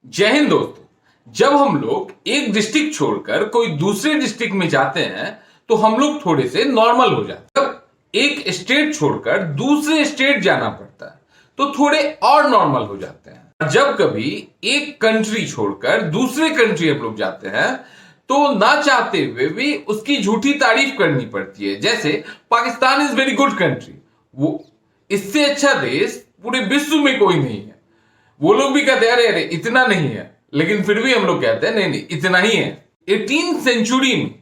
जय हिंद दोस्तों। जब हम लोग एक डिस्ट्रिक्ट छोड़कर कोई दूसरे डिस्ट्रिक्ट में जाते हैं तो हम लोग थोड़े से नॉर्मल हो जाते हैं। जब एक स्टेट छोड़कर दूसरे स्टेट जाना पड़ता है तो थोड़े और नॉर्मल हो जाते हैं। और जब कभी एक कंट्री छोड़कर दूसरे कंट्री हम लोग जाते हैं तो ना चाहते हुए भी उसकी झूठी तारीफ करनी पड़ती है। जैसे Pakistan is very good country, वो इससे अच्छा देश पूरे विश्व में कोई नहीं है। वो लोग भी कहते हैं अरे अरे इतना नहीं है, लेकिन फिर भी हम लोग कहते हैं नहीं नहीं इतना ही है। 18th सेंचुरी में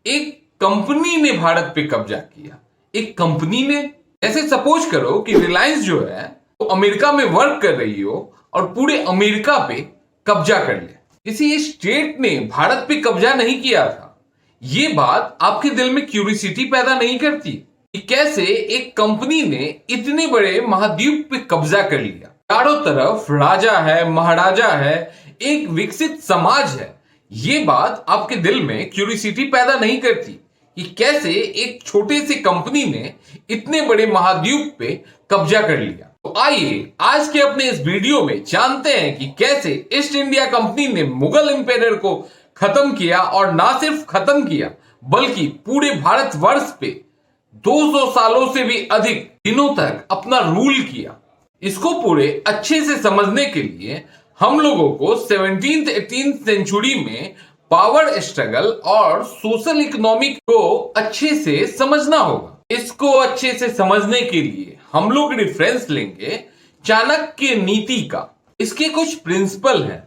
एक कंपनी ने भारत पे कब्जा किया। एक कंपनी ने, ऐसे सपोज करो कि रिलायंस जो है वो अमेरिका में वर्क कर रही हो और पूरे अमेरिका पे कब्जा कर ले। किसी स्टेट ने भारत पे कब्जा नहीं किया था। ये बात आपके दिल में क्यूरियोसिटी पैदा नहीं करती कि कैसे एक कंपनी ने इतने बड़े महाद्वीप पे कब्जा कर लिया? चारों तरफ राजा है, महाराजा है, एक विकसित समाज है। ये बात आपके दिल में क्यूरियोसिटी पैदा नहीं करती कि कैसे एक छोटे से कंपनी ने इतने बड़े महाद्वीप पे कब्जा कर लिया? तो आइए आज के अपने इस वीडियो में जानते हैं कि कैसे ईस्ट इंडिया कंपनी ने मुगल एम्पायर को खत्म किया, और ना सिर्फ खत्म किया बल्कि पूरे भारतवर्ष पे 200 सालों से भी अधिक दिनों तक अपना रूल किया। इसको पूरे अच्छे से समझने के लिए हम लोगों को 17th 18th सेंचुरी में पावर स्ट्रगल और सोशल इकोनॉमिक को अच्छे से समझना होगा। इसको अच्छे से समझने के लिए हम लोग रेफरेंस लेंगे चाणक्य नीति का। इसके कुछ प्रिंसिपल हैं।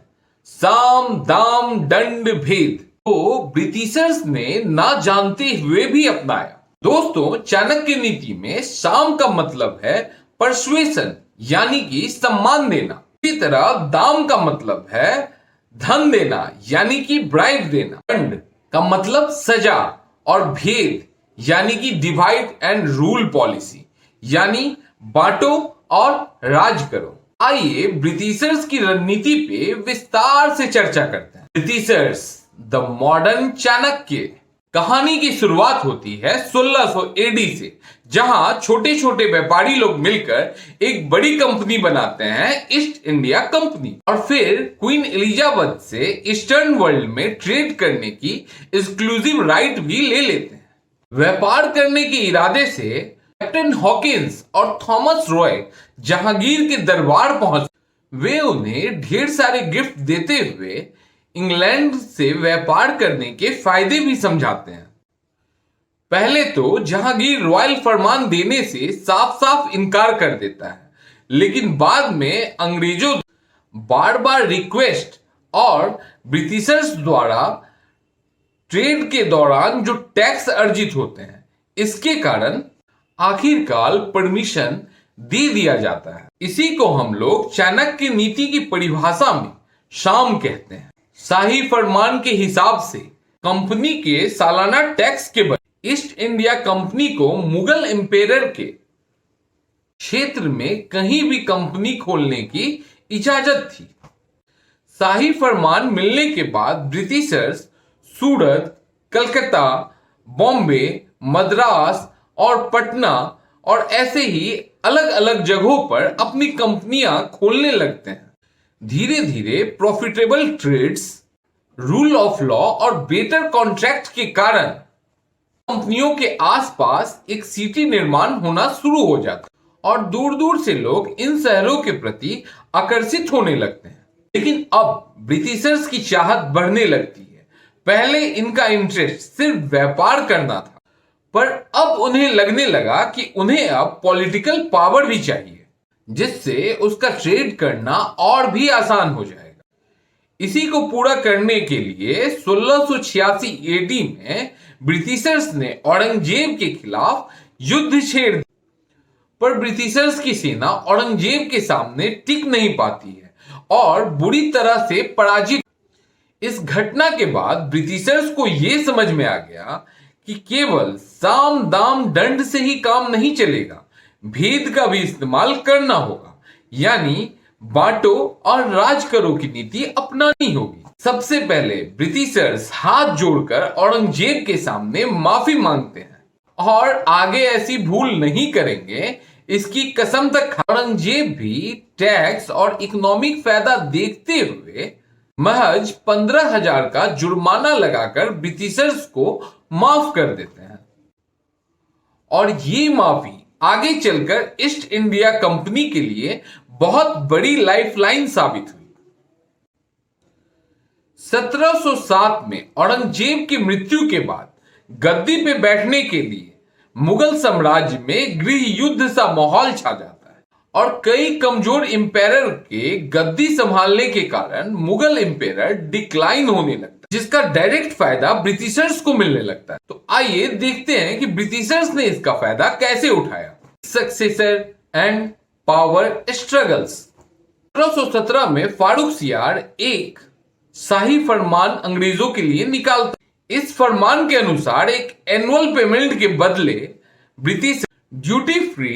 साम दाम दंड भेद को ब्रिटिशर्स ने ना जानते हुए भी अपनाया। दोस्तों, चाणक्य नीति में साम का मतलब है परसुएशन, यानी कि सम्मान देना। इसी तरह दाम का मतलब है धन देना, यानी कि ब्राइब देना। दंड का मतलब सजा, और भेद यानी कि डिवाइड एंड रूल पॉलिसी, यानी बांटो और राज करो। आइए ब्रिटिशर्स की रणनीति पे विस्तार से चर्चा करते हैं। Britishers, the modern Chanakya. कहानी की शुरुआत होती है 1600 एडी से, जहां छोटे छोटे व्यापारी लोग मिलकर एक बड़ी कंपनी बनाते हैं, ईस्ट इंडिया कंपनी। और फिर क्वीन एलिजाबेथ से ईस्टर्न वर्ल्ड में ट्रेड करने की एक्सक्लूसिव राइट भी ले लेते हैं। व्यापार करने के इरादे से कैप्टन हॉकिंस और थॉमस रॉय जहांगीर के दरबार पहुंच, वे उन्हें ढेर सारे गिफ्ट देते हुए इंग्लैंड से व्यापार करने के फायदे भी समझाते हैं। पहले तो जहांगीर रॉयल फरमान देने से साफ साफ इनकार कर देता है, लेकिन बाद में अंग्रेजों बार बार रिक्वेस्ट और ब्रिटिशर्स द्वारा ट्रेड के दौरान जो टैक्स अर्जित होते हैं, इसके कारण आखिरकार परमिशन दे दिया जाता है। इसी को हम लोग चाणक्य नीति की परिभाषा में साम कहते हैं। शाही फरमान के हिसाब से कंपनी के सालाना टैक्स के बदले ईस्ट इंडिया कंपनी को मुगल एम्पायर के क्षेत्र में कहीं भी कंपनी खोलने की इजाजत थी। शाही फरमान मिलने के बाद ब्रिटिशर्स सूरत, कलकत्ता, बॉम्बे, मद्रास और पटना और ऐसे ही अलग अलग जगहों पर अपनी कंपनियां खोलने लगते हैं। धीरे धीरे profitable trades, rule of law और बेटर कॉन्ट्रैक्ट के कारण कंपनियों के आसपास एक सिटी निर्माण होना शुरू हो जाता है और दूर दूर से लोग इन शहरों के प्रति आकर्षित होने लगते हैं। लेकिन अब ब्रिटिशर्स की चाहत बढ़ने लगती है। पहले इनका इंटरेस्ट सिर्फ व्यापार करना था, पर अब उन्हें लगने लगा कि उन्हें अब पॉलिटिकल पावर भी चाहिए, जिससे उसका ट्रेड करना और भी आसान हो जाएगा। इसी को पूरा करने के लिए 1686 एडी में ब्रिटिशर्स ने औरंगजेब के खिलाफ युद्ध छेड़ दिया, पर ब्रिटिशर्स की सेना औरंगजेब के सामने टिक नहीं पाती है और बुरी तरह से पराजित। इस घटना के बाद ब्रिटिशर्स को यह समझ में आ गया कि केवल साम दाम दंड से ही काम नहीं चलेगा, भेद का भी इस्तेमाल करना होगा, यानी बांटो और राज करो की नीति अपनानी होगी। सबसे पहले ब्रिटिशर्स हाथ जोड़कर औरंगजेब के सामने माफी मांगते हैं और आगे ऐसी भूल नहीं करेंगे, इसकी कसम तक खा। औरंगजेब भी टैक्स और इकोनॉमिक फायदा देखते हुए महज 15,000 का जुर्माना लगाकर ब्रिटिशर्स को माफ कर देते हैं और ये माफी आगे चलकर ईस्ट इंडिया कंपनी के लिए बहुत बड़ी लाइफलाइन साबित हुई। 1707 में औरंगजेब की मृत्यु के बाद गद्दी पे बैठने के लिए मुगल साम्राज्य में गृह युद्ध सा माहौल छा जाता है और कई कमजोर इंपेरर के गद्दी संभालने के कारण मुगल इंपेरर डिक्लाइन होने लगता है, जिसका डायरेक्ट फायदा ब्रिटिशर्स को मिलने लगता है। तो आइए देखते हैं कि ब्रिटिशर्स ने इसका फायदा कैसे उठाया। Successor and power struggles. 1717 में फारूक सियार एक शाही फरमान अंग्रेजों के लिए निकालता। इस फरमान के अनुसार एक एनुअल पेमेंट के बदले ब्रिटिश ड्यूटी फ्री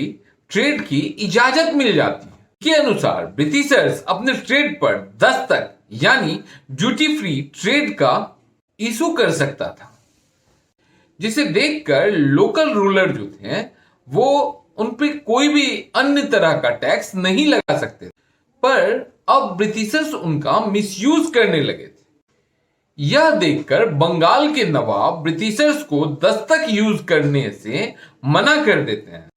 ट्रेड की इजाजत मिल जाती है। के अनुसार ब्रिटिशर्स अपने ट्रेड पर दस्तक यानी ड्यूटी फ्री ट्रेड का इशू कर सकता था, जिसे देखकर लोकल रूलर जो थे वो उन पे कोई भी अन्य तरह का टैक्स नहीं लगा सकते। पर अब ब्रिटिशर्स उनका मिसयूज करने लगे थे। यह देखकर बंगाल के नवाब ब्रिटिशर्स को दस्तक यूज करने से मना कर देते हैं।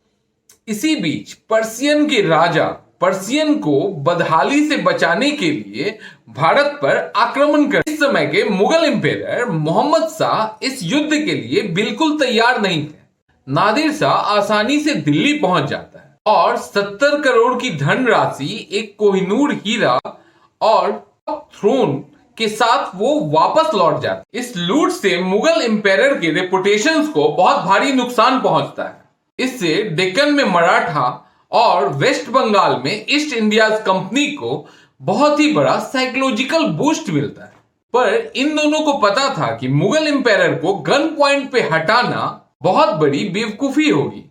इसी बीच पर्सियन के राजा पर्सियन को बदहाली से बचाने के लिए भारत पर आक्रमण कर। इस समय के मुगल एम्पायर मोहम्मद शाह इस युद्ध के लिए बिल्कुल तैयार नहीं थे। नादिर शाह आसानी से दिल्ली पहुंच जाता है और 70 करोड़ की धनराशि, एक कोहिनूर हीरा और थ्रोन के साथ वो वापस लौट जाता है। इस लूट से मुगल एम्पायर के रेपुटेशन को बहुत भारी नुकसान पहुंचता है। इससे डेक्कन में मराठा और वेस्ट बंगाल में ईस्ट इंडिया कंपनी को बहुत ही बड़ा साइकोलॉजिकल बूस्ट मिलता है। पर इन दोनों को पता था कि मुगल एम्पायर को गन पॉइंट पे हटाना बहुत बड़ी बेवकूफी होगी,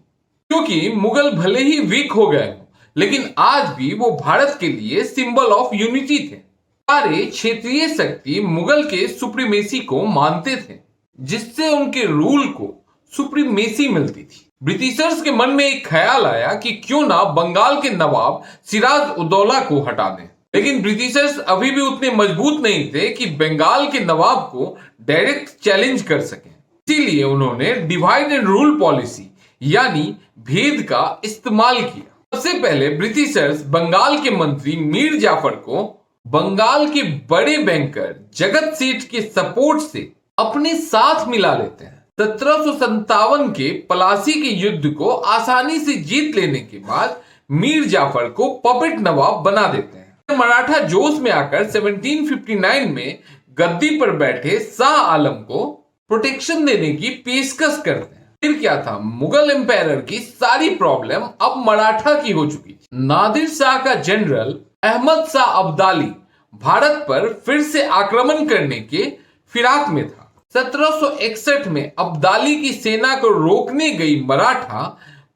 क्योंकि मुगल भले ही वीक हो गए हो लेकिन आज भी वो भारत के लिए सिंबल ऑफ यूनिटी थे। सारे क्षेत्रीय शक्ति मुगल के सुप्रीमेसी को मानते थे, जिससे उनके रूल को सुप्रीमेसी मिलती थी। ब्रिटिशर्स के मन में एक ख्याल आया कि क्यों ना बंगाल के नवाब सिराज उदौला को हटा दें, लेकिन ब्रिटिशर्स अभी भी उतने मजबूत नहीं थे कि बंगाल के नवाब को डायरेक्ट चैलेंज कर सकें। इसीलिए उन्होंने डिवाइड एंड रूल पॉलिसी यानी भेद का इस्तेमाल किया। सबसे पहले ब्रिटिशर्स बंगाल के मंत्री मीर जाफर को बंगाल के बड़े बैंकर जगत सेठ के सपोर्ट से अपने साथ मिला लेते हैं। 1757 के पलासी के युद्ध को आसानी से जीत लेने के बाद मीर जाफर को पपेट नवाब बना देते हैं। मराठा जोश में आकर 1759 में गद्दी पर बैठे शाह आलम को प्रोटेक्शन देने की पेशकश करते हैं। फिर क्या था, मुगल एम्पायर की सारी प्रॉब्लम अब मराठा की हो चुकी थी। नादिर शाह का जनरल अहमद शाह अब्दाली भारत पर फिर से आक्रमण करने के फिराक में था। 1761 में अब्दाली की सेना को रोकने गई मराठा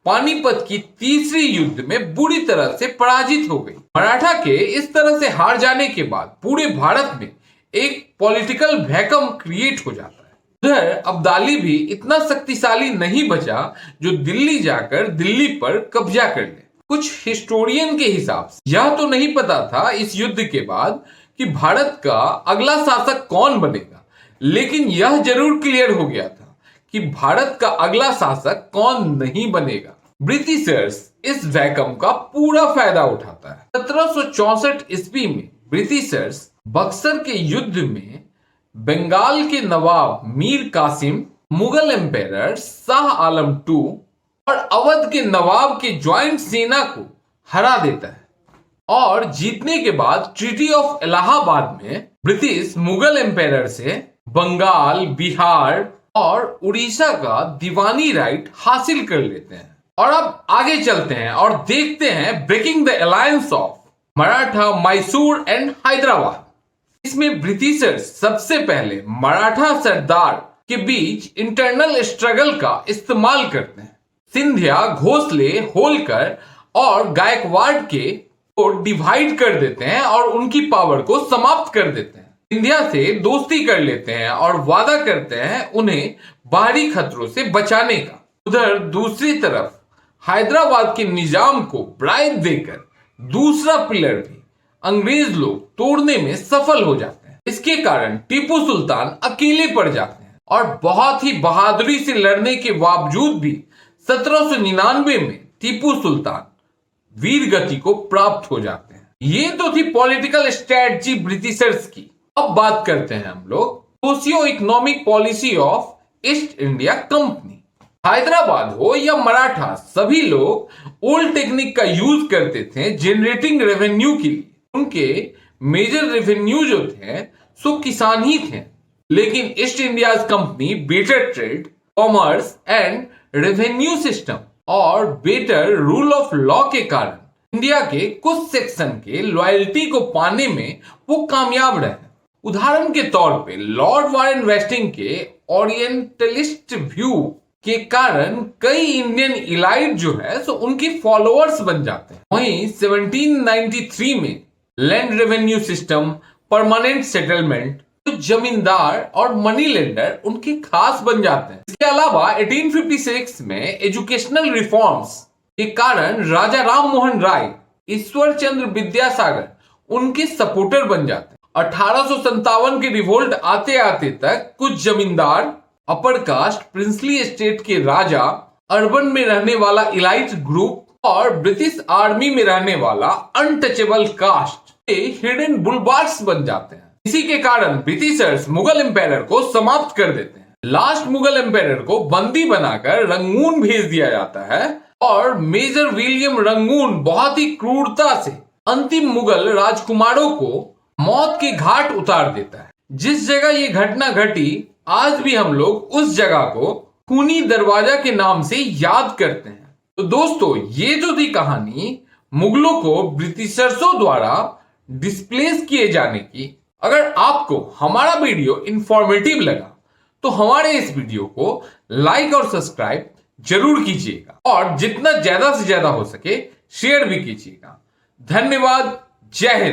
पानीपत की तीसरी युद्ध में बुरी तरह से पराजित हो गई। मराठा के इस तरह से हार जाने के बाद पूरे भारत में एक पॉलिटिकल वैक्यूम क्रिएट हो जाता है। उधर अब्दाली भी इतना शक्तिशाली नहीं बचा जो दिल्ली जाकर दिल्ली पर कब्जा कर ले। कुछ हिस्टोरियन के हिसाब से यह तो नहीं पता था इस युद्ध के बाद कि भारत का अगला शासक कौन बनेगा, लेकिन यह जरूर क्लियर हो गया था कि भारत का अगला शासक कौन नहीं बनेगा। ब्रिटिशर्स इस वैक्यूम का पूरा फायदा उठाता है। 1764 ईस्वी में ब्रिटिशर्स बक्सर के युद्ध में बंगाल के नवाब मीर कासिम, मुगल एम्पायर शाह आलम II और अवध के नवाब के ज्वाइंट सेना को हरा देता है और जीतने के बाद ट्रीटी ऑफ इलाहाबाद में ब्रिटिश मुगल एम्पायर से बंगाल, बिहार और उड़ीसा का दीवानी राइट हासिल कर लेते हैं। और अब आगे चलते हैं और देखते हैं breaking the alliance of Maratha, Mysore and Hyderabad. इसमें ब्रिटिशर्स सबसे पहले मराठा सरदार के बीच इंटरनल स्ट्रगल का इस्तेमाल करते हैं। सिंधिया, घोसले, होलकर और गायकवाड़ के को डिवाइड कर देते हैं और उनकी पावर को समाप्त कर देते हैं। सिंधिया से दोस्ती कर लेते हैं और वादा करते हैं उन्हें बाहरी खतरों से बचाने का। उधर दूसरी तरफ हैदराबाद के निजाम को ब्राइब देकर दूसरा पिलर भी अंग्रेज लोग तोड़ने में सफल हो जाते हैं। इसके कारण टीपू सुल्तान अकेले पड़ जाते हैं और बहुत ही बहादुरी से लड़ने के बावजूद भी 1799 में टीपू सुल्तान वीर गति को प्राप्त हो जाते हैं। ये तो थी पॉलिटिकल स्ट्रेटजी ब्रिटिशर्स की। अब बात करते हैं हम लोग socio economic policy of east India company. Hyderabad हो या मराठा, सभी लोग ओल्ड टेक्निक का यूज करते थे जनरेटिंग रेवेन्यू के लिए। उनके मेजर रेवेन्यू जो थे सो किसान ही थे, लेकिन east India company better trade, commerce and revenue system और बेटर रूल ऑफ लॉ के कारण इंडिया के कुछ सेक्शन के लॉयल्टी को पाने में वो कामयाब रहे। उदाहरण के तौर पे लॉर्ड वारेन वेस्टिंग के ओरिएंटलिस्ट व्यू के कारण कई इंडियन इलाइट जो है सो उनके फॉलोअर्स बन जाते हैं। वहीं 1793 में land revenue system, permanent settlement, तो जमींदार और मनी लेंडर उनके खास बन जाते हैं। इसके अलावा 1856 में एजुकेशनल रिफॉर्म्स के कारण राजा राम मोहन राय, ईश्वर चंद्र विद्यासागर उनके सपोर्टर बन जाते हैं। 1857 के रिवोल्ट आते आते तक कुछ जमींदार, अपर कास्ट, प्रिंसली स्टेट के राजा, अर्बन में रहने वाला इलाइट ग्रुप और ब्रिटिश आर्मी में रहने वाला अनटचेबल कास्ट हिडन बुलवार्स बन जाते हैं। इसी के कारण ब्रिटिशर्स मुगल एम्पायर को समाप्त कर देते हैं। लास्ट मुगल एम्पायर को बंदी बनाकर रंगून भेज दिया जाता है और मेजर विलियम रंगून बहुत ही क्रूरता से अंतिम मुगल राजकुमारों को मौत के घाट उतार देता है। जिस जगह ये घटना घटी आज भी हम लोग उस जगह को खूनी दरवाजा के नाम से याद करते हैं। तो दोस्तों, ये जो थी कहानी मुगलों को ब्रिटिशर्सों द्वारा डिस्प्लेस किए जाने की। अगर आपको हमारा वीडियो इंफॉर्मेटिव लगा तो हमारे इस वीडियो को लाइक और सब्सक्राइब जरूर कीजिएगा और जितना ज्यादा से ज्यादा हो सके शेयर भी कीजिएगा। धन्यवाद। जय हिंद।